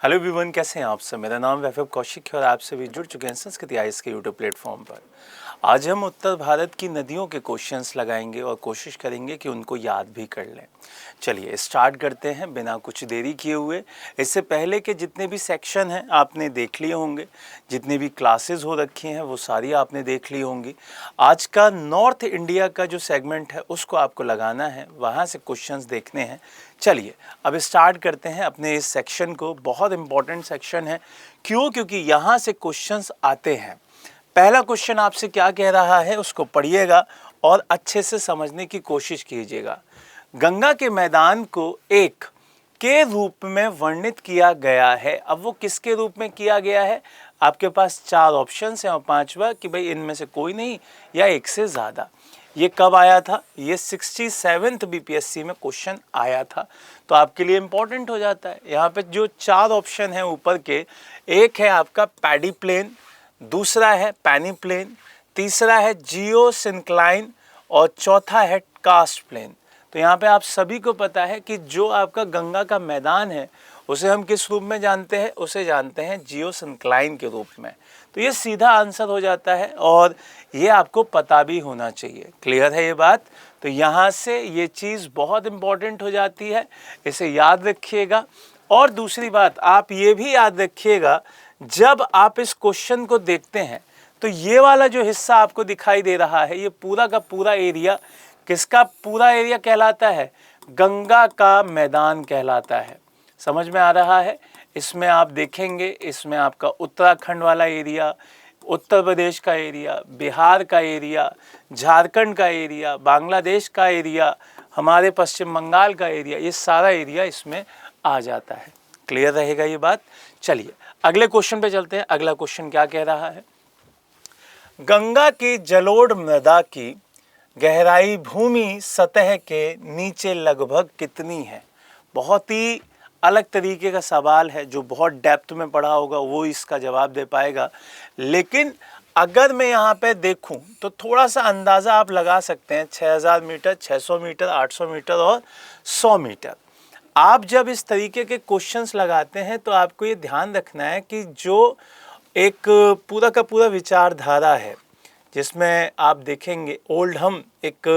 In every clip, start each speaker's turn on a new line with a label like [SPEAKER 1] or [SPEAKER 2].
[SPEAKER 1] Hello everyone, कैसे हैं आप सब। मेरा नाम वैभव कौशिक है और आप सभी जुड़ चुके हैं संस्कृति आईएएस के यूट्यूब प्लेटफॉर्म पर। आज हम उत्तर भारत की नदियों के क्वेश्चंस लगाएंगे और कोशिश करेंगे कि उनको याद भी कर लें। चलिए स्टार्ट करते हैं बिना कुछ देरी किए हुए। इससे पहले के जितने भी सेक्शन हैं आपने देख लिए होंगे, जितनी भी क्लासेस हो रखी हैं वो सारी आपने देख ली होंगी। आज का नॉर्थ इंडिया का जो सेगमेंट है उसको आपको लगाना है, वहाँ से क्वेश्चंस देखने हैं। चलिए अब स्टार्ट करते हैं अपने इस सेक्शन को। बहुत इंपॉर्टेंट सेक्शन है। क्योंकि यहाँ से क्वेश्चंस आते हैं। पहला क्वेश्चन आपसे क्या कह रहा है उसको पढ़िएगा और अच्छे से समझने की कोशिश कीजिएगा। गंगा के मैदान को एक के रूप में वर्णित किया गया है। अब वो किसके रूप में किया गया है? आपके पास चार ऑप्शंस हैं और पांचवा कि भाई इनमें से कोई नहीं या एक से ज़्यादा। ये कब आया था? ये 67th बीपीएससी में क्वेश्चन आया था, तो आपके लिए इंपॉर्टेंट हो जाता है। यहाँ पे जो चार ऑप्शन है ऊपर के, एक है आपका पैडी प्लेन, दूसरा है पैनी प्लेन, तीसरा है जियो सिंक्लाइन और चौथा है कास्ट प्लेन। तो यहाँ पे आप सभी को पता है कि जो आपका गंगा का मैदान है उसे हम किस रूप में जानते हैं? उसे जानते हैं जियो सिंक्लाइन के रूप में। तो ये सीधा आंसर हो जाता है और ये आपको पता भी होना चाहिए। क्लियर है ये बात? तो यहाँ से ये चीज़ बहुत इम्पॉर्टेंट हो जाती है, इसे याद रखिएगा। और दूसरी बात आप ये भी याद रखिएगा, जब आप इस क्वेश्चन को देखते हैं तो ये वाला जो हिस्सा आपको दिखाई दे रहा है, ये पूरा का पूरा एरिया किसका पूरा एरिया कहलाता है? गंगा का मैदान कहलाता है। समझ में आ रहा है? इसमें आप देखेंगे, इसमें आपका उत्तराखंड वाला एरिया, उत्तर प्रदेश का एरिया, बिहार का एरिया, झारखंड का एरिया, बांग्लादेश का एरिया, हमारे पश्चिम बंगाल का एरिया, ये सारा एरिया इसमें आ जाता है। क्लियर रहेगा ये बात? चलिए अगले क्वेश्चन पे चलते हैं। अगला क्वेश्चन क्या कह रहा है? गंगा की जलोढ़ मृदा की गहराई भूमि सतह के नीचे लगभग कितनी है? बहुत ही अलग तरीके का सवाल है, जो बहुत डेप्थ में पढ़ा होगा वो इसका जवाब दे पाएगा। लेकिन अगर मैं यहाँ पे देखूँ तो थोड़ा सा अंदाज़ा आप लगा सकते हैं। 6000 मीटर, 600 मीटर, 800 मीटर और 100 मीटर। आप जब इस तरीके के क्वेश्चंस लगाते हैं तो आपको ये ध्यान रखना है कि जो एक पूरा का पूरा विचारधारा है, जिसमें आप देखेंगे ओल्डहम एक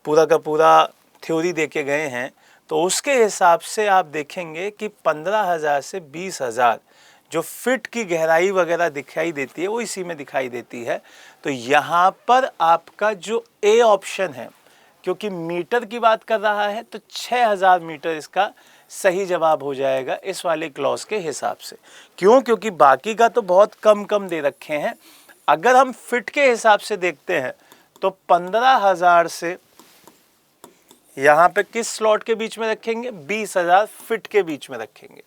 [SPEAKER 1] पूरा का पूरा थ्योरी देके गए हैं, तो उसके हिसाब से आप देखेंगे कि 15,000 से 20,000 जो फिट की गहराई वगैरह दिखाई देती है वो इसी में दिखाई देती है। तो यहाँ पर आपका जो ए ऑप्शन है, क्योंकि मीटर की बात कर रहा है, तो 6000 मीटर इसका सही जवाब हो जाएगा इस वाले क्लॉज के हिसाब से। क्यों? क्योंकि बाकी का तो बहुत कम कम दे रखे हैं। अगर हम फिट के हिसाब से देखते हैं तो 15,000 से यहाँ पे किस स्लॉट के बीच में रखेंगे? 20,000 फिट के बीच में रखेंगे।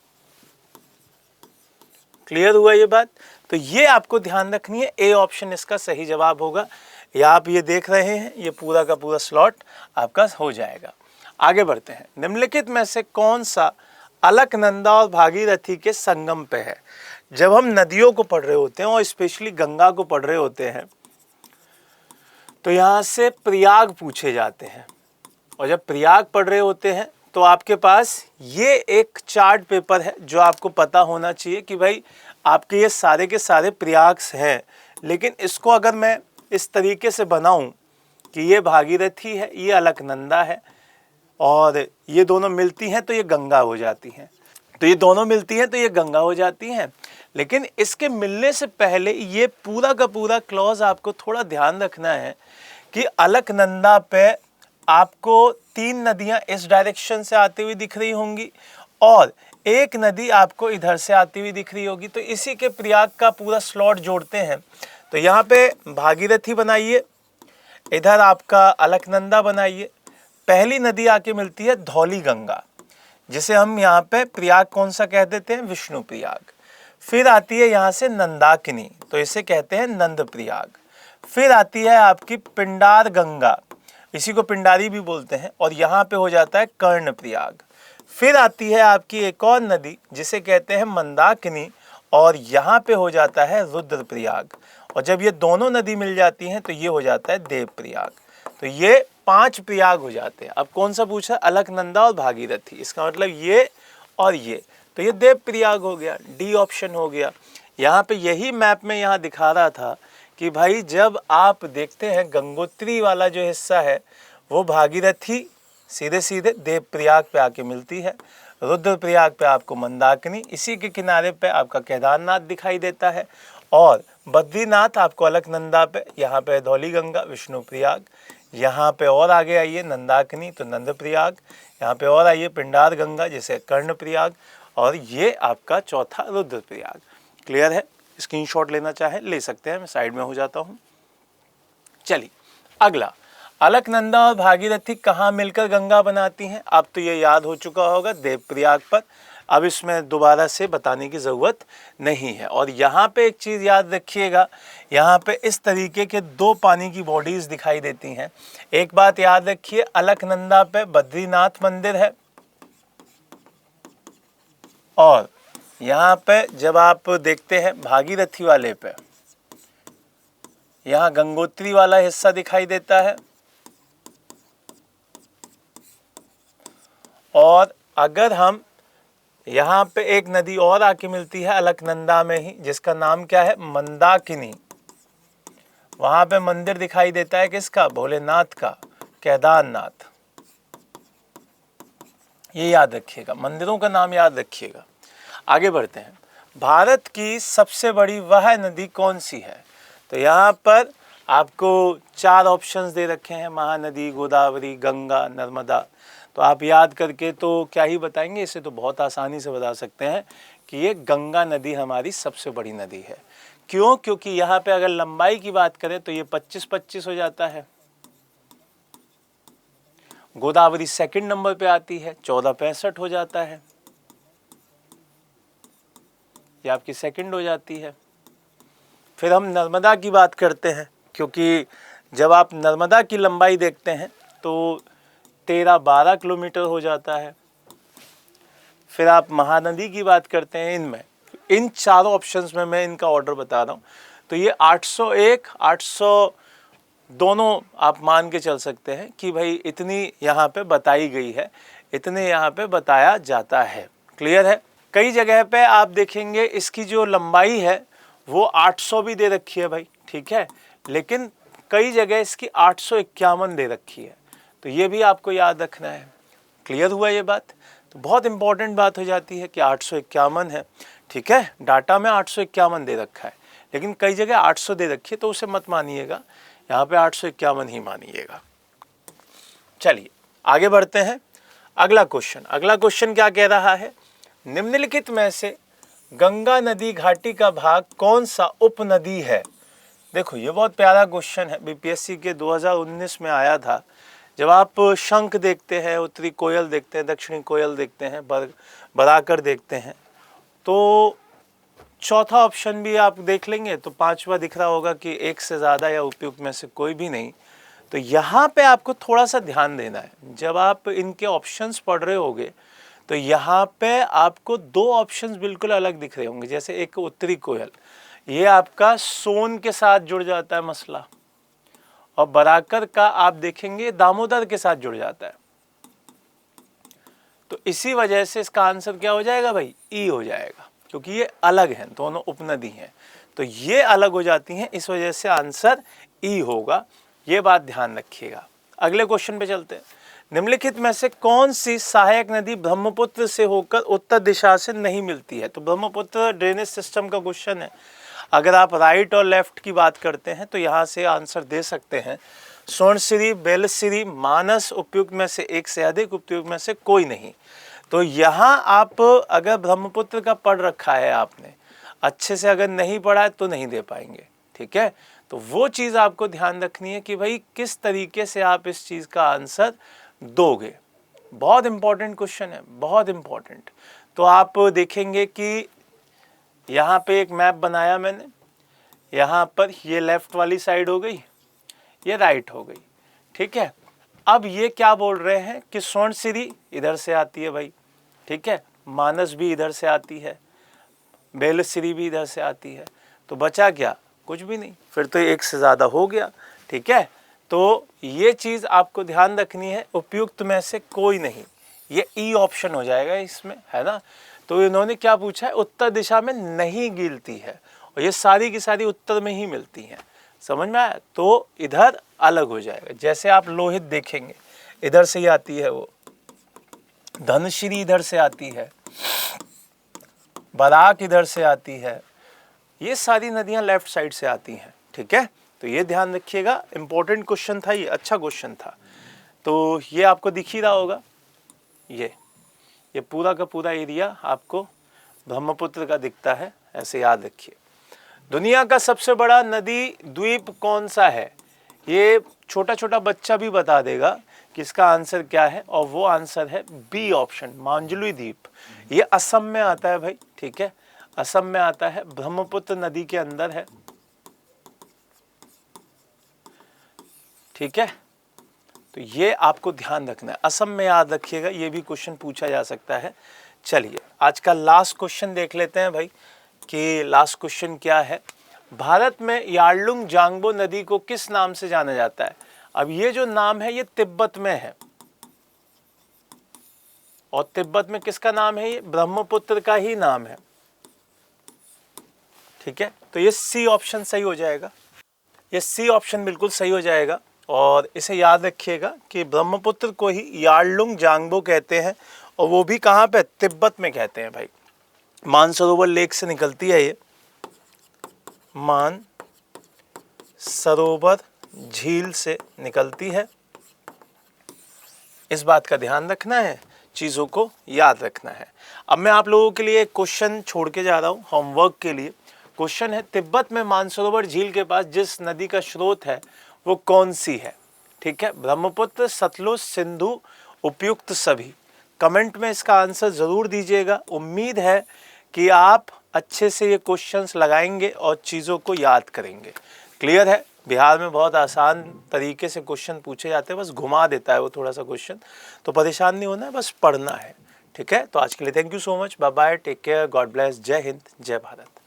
[SPEAKER 1] क्लियर हुआ ये बात? तो ये आपको ध्यान रखनी है, ए ऑप्शन इसका सही जवाब होगा। या आप ये देख रहे हैं, ये पूरा का पूरा स्लॉट आपका हो जाएगा। आगे बढ़ते हैं। निम्नलिखित में से कौन सा अलकनंदा और भागीरथी के संगम पे है? जब हम नदियों को पढ़ रहे होते हैं और स्पेशली गंगा को पढ़ रहे होते हैं तो यहाँ से प्रयाग पूछे जाते हैं। और जब प्रयाग पढ़ रहे होते हैं तो आपके पास ये एक चार्ट पेपर है जो आपको पता होना चाहिए कि भाई आपके ये सारे के सारे प्रयाग हैं। लेकिन इसको अगर मैं इस तरीके से बनाऊं कि ये भागीरथी है, ये अलकनंदा है और ये दोनों मिलती हैं तो ये गंगा हो जाती हैं, तो ये दोनों मिलती हैं तो ये गंगा हो जाती हैं। लेकिन इसके मिलने से पहले ये पूरा का पूरा क्लॉज आपको थोड़ा ध्यान रखना है कि अलकनंदा पे आपको 3 नदियां इस डायरेक्शन से आती हुई दिख रही होंगी और एक नदी आपको इधर से आती हुई दिख रही होगी। तो इसी के प्रयाग का पूरा स्लॉट जोड़ते हैं। तो यहाँ पे भागीरथी बनाइए, इधर आपका अलकनंदा बनाइए। पहली नदी आके मिलती है धौली गंगा, जिसे हम यहाँ पे प्रयाग कौन सा कह देते हैं? विष्णु प्रयाग। फिर आती है यहाँ से नंदाकिनी, तो इसे कहते हैं नंद प्रयाग। फिर आती है आपकी पिंडार गंगा, इसी को पिंडारी भी बोलते हैं, और यहाँ पे हो जाता है कर्ण प्रयाग। फिर आती है आपकी एक और नदी जिसे कहते हैं मंदाकिनी और यहाँ पे हो जाता है रुद्र प्रयाग। और जब ये दोनों नदी मिल जाती हैं तो ये हो जाता है देव प्रयाग। तो ये 5 प्रयाग हो जाते हैं। अब कौन सा पूछा? अलकनंदा और भागीरथी। इसका मतलब ये और ये तो ये देवप्रयाग हो गया, डी ऑप्शन हो गया। यहाँ पे यही मैप में यहाँ दिखा रहा था कि भाई जब आप देखते हैं गंगोत्री वाला जो हिस्सा है वो भागीरथी सीधे सीधे देवप्रयाग पे आके मिलती है, रुद्रप्रयाग पे आपको मंदाकिनी, इसी के किनारे पे आपका केदारनाथ दिखाई देता है, और बद्रीनाथ आपको अलकनंदा पे, यहाँ पे धौली गंगा विष्णुप्रयाग, यहाँ पे और आगे आइए नंदाकिनी तो नंदप्रयाग, यहाँ पे और आइए पिंडार गंगा जिसे कर्णप्रयाग, और ये आपका चौथा रुद्रप्रयाग। क्लियर है? स्क्रीनशॉट लेना चाहे ले सकते हैं, मैं साइड में हो जाता हूँ। चलिए अगला, अलकनंदा और भागीरथी कहाँ मिलकर गंगा बनाती हैं? अब तो ये याद हो चुका होगा देवप्रयाग पर, अब इसमें दोबारा से बताने की ज़रूरत नहीं है। और यहाँ पे एक चीज़ याद रखिएगा, यहाँ पे इस तरीके के दो पानी की बॉडीज़ दिखाई देती हैं। एक बात याद रखिए, अलकनंदा पे बद्रीनाथ मंदिर है, और यहाँ पे जब आप देखते हैं भागीरथी वाले पे, यहाँ गंगोत्री वाला हिस्सा दिखाई देता है, और अगर हम यहाँ पे एक नदी और आके मिलती है अलकनंदा में ही, जिसका नाम क्या है? मंदाकिनी। वहाँ पे मंदिर दिखाई देता है किसका? भोलेनाथ का, केदारनाथ। ये याद रखिएगा, मंदिरों का नाम याद रखिएगा। आगे बढ़ते हैं, भारत की सबसे बड़ी वह नदी कौन सी है? तो यहाँ पर आपको 4 ऑप्शंस दे रखे हैं, महानदी, गोदावरी, गंगा, नर्मदा। तो आप याद करके तो क्या ही बताएंगे, इसे तो बहुत आसानी से बता सकते हैं कि ये गंगा नदी हमारी सबसे बड़ी नदी है। क्यों? क्योंकि यहाँ पे अगर लंबाई की बात करें तो ये 25-25 हो जाता है। गोदावरी सेकंड नंबर पे आती है, 1465 हो जाता है, ये आपकी सेकंड हो जाती है। फिर हम नर्मदा की बात करते हैं, क्योंकि जब आप नर्मदा की लंबाई देखते हैं तो 13-12 किलोमीटर हो जाता है। फिर आप महानदी की बात करते हैं, इनमें इन चारों ऑप्शंस में मैं इनका ऑर्डर बता रहा हूँ, तो ये 801, 800 दोनों आप मान के चल सकते हैं कि भाई इतनी यहाँ पे बताई गई है, इतने यहाँ पे बताया जाता है। क्लियर है? कई जगह पे आप देखेंगे इसकी जो लंबाई है वो 800 भी दे रखी है भाई, ठीक है, लेकिन कई जगह इसकी 851 दे रखी है, तो ये भी आपको याद रखना है। क्लियर हुआ ये बात? तो बहुत इंपॉर्टेंट बात हो जाती है कि 851 है, ठीक है, डाटा में 851 दे रखा है, लेकिन कई जगह 800 दे रखी है, तो उसे मत मानिएगा, यहाँ पे 851 ही मानिएगा। चलिए आगे बढ़ते हैं। अगला क्वेश्चन क्या कह रहा है? निम्नलिखित में से गंगा नदी घाटी का भाग कौन सा उपनदी है? देखो ये बहुत प्यारा क्वेश्चन है, बीपीएससी के 2019 में आया था। जब आप शंख देखते हैं, उत्तरी कोयल देखते हैं, दक्षिणी कोयल देखते हैं, बराकर देखते हैं, तो चौथा ऑप्शन भी आप देख लेंगे तो पांचवा दिख रहा होगा कि एक से ज़्यादा या उपयुक्त में से कोई भी नहीं। तो यहाँ पे आपको थोड़ा सा ध्यान देना है, जब आप इनके ऑप्शंस पढ़ रहे होगे तो यहाँ पे आपको 2 ऑप्शंस बिल्कुल अलग दिख रहे होंगे। जैसे एक उत्तरी कोयल, ये आपका सोन के साथ जुड़ जाता है मसला, और बराकर का आप देखेंगे दामोदर के साथ जुड़ जाता है, तो इसी वजह से इसका आंसर क्या हो जाएगा भाई? ई हो जाएगा, क्योंकि ये अलग हैं, दोनों उपनदी हैं, तो ये अलग हो जाती हैं, इस वजह से आंसर ई होगा। ये बात ध्यान रखिएगा। अगले क्वेश्चन पे चलते हैं। निम्नलिखित में से कौन सी सहायक नदी ब्रह्मपुत्र से होकर उत्तर दिशा से नहीं मिलती है? तो ब्रह्मपुत्र ड्रेनेज सिस्टम का क्वेश्चन है। अगर आप राइट और लेफ्ट की बात करते हैं तो यहाँ से आंसर दे सकते हैं सोनसिरी, बेलसिरी, मानस उपयुक्त में से एक से अधिक, उपयुक्त में से कोई नहीं। तो यहाँ आप अगर ब्रह्मपुत्र का पढ़ रखा है आपने, अच्छे से अगर नहीं पढ़ा है तो नहीं दे पाएंगे, ठीक है। तो वो चीज़ आपको ध्यान रखनी है कि भाई किस तरीके से आप इस चीज़ का आंसर दोगे। बहुत इंपॉर्टेंट क्वेश्चन है, बहुत इंपॉर्टेंट। तो आप देखेंगे कि यहाँ पे एक मैप बनाया मैंने, यहाँ पर ये लेफ्ट वाली साइड हो गई, ये राइट हो गई, ठीक है। अब ये क्या बोल रहे हैं कि सोनसिरी इधर से आती है भाई, ठीक है, मानस भी इधर से आती है, बेलसिरी भी इधर से आती है, तो बचा क्या? कुछ भी नहीं, फिर तो एक से ज़्यादा हो गया, ठीक है। तो ये चीज़ आपको ध्यान रखनी है, उपयुक्त में से कोई नहीं, ये ई ऑप्शन हो जाएगा इसमें, है ना। तो इन्होंने क्या पूछा है, उत्तर दिशा में नहीं गिरती है, और ये सारी की सारी उत्तर में ही मिलती हैं। समझ में आया? तो इधर अलग हो जाएगा। जैसे आप लोहित देखेंगे, इधर से ही आती है वो, धनश्री इधर से आती है, बराक इधर से आती है, ये सारी नदियां लेफ्ट साइड से आती हैं। ठीक है, तो ये ध्यान रखिएगा, इंपॉर्टेंट क्वेश्चन था ये, अच्छा क्वेश्चन था। तो ये आपको दिख ही रहा होगा, ये पूरा का पूरा एरिया आपको ब्रह्मपुत्र का दिखता है, ऐसे याद रखिए। दुनिया का सबसे बड़ा नदी द्वीप कौन सा है? ये छोटा छोटा बच्चा भी बता देगा कि इसका आंसर क्या है, और वो आंसर है बी ऑप्शन, मांजुली द्वीप। ये असम में आता है भाई। ठीक है, असम में आता है, ब्रह्मपुत्र नदी के अंदर है। ठीक है, तो ये आपको ध्यान रखना है, असम में याद रखिएगा, ये भी क्वेश्चन पूछा जा सकता है। चलिए आज का लास्ट क्वेश्चन देख लेते हैं भाई, कि लास्ट क्वेश्चन क्या है। भारत में यार्लुंग जांगबो नदी को किस नाम से जाना जाता है? अब ये जो नाम है ये तिब्बत में है, और तिब्बत में किसका नाम है? ये ब्रह्मपुत्र का ही नाम है। ठीक है, तो ये सी ऑप्शन सही हो जाएगा, ये सी ऑप्शन बिल्कुल सही हो जाएगा। और इसे याद रखिएगा कि ब्रह्मपुत्र को ही यार्लुंग जांगबो कहते हैं, और वो भी कहाँ पे? तिब्बत में कहते हैं भाई। मानसरोवर लेक से निकलती है ये, मानसरोवर झील से निकलती है। इस बात का ध्यान रखना है, चीज़ों को याद रखना है। अब मैं आप लोगों के लिए एक क्वेश्चन छोड़ के जा रहा हूँ होमवर्क के लिए। क्वेश्चन है, तिब्बत में मानसरोवर झील के पास जिस नदी का स्रोत है वो कौन सी है? ठीक है, ब्रह्मपुत्र, सतलुज, सिंधु, उपयुक्त सभी। कमेंट में इसका आंसर ज़रूर दीजिएगा। उम्मीद है कि आप अच्छे से ये क्वेश्चंस लगाएंगे और चीज़ों को याद करेंगे। क्लियर है? बिहार में बहुत आसान तरीके से क्वेश्चन पूछे जाते हैं, बस घुमा देता है वो थोड़ा सा क्वेश्चन, तो परेशान नहीं होना है, बस पढ़ना है। ठीक है, तो आज के लिए thank you so much, bye bye, take care, God bless, Jai Hind, जय भारत।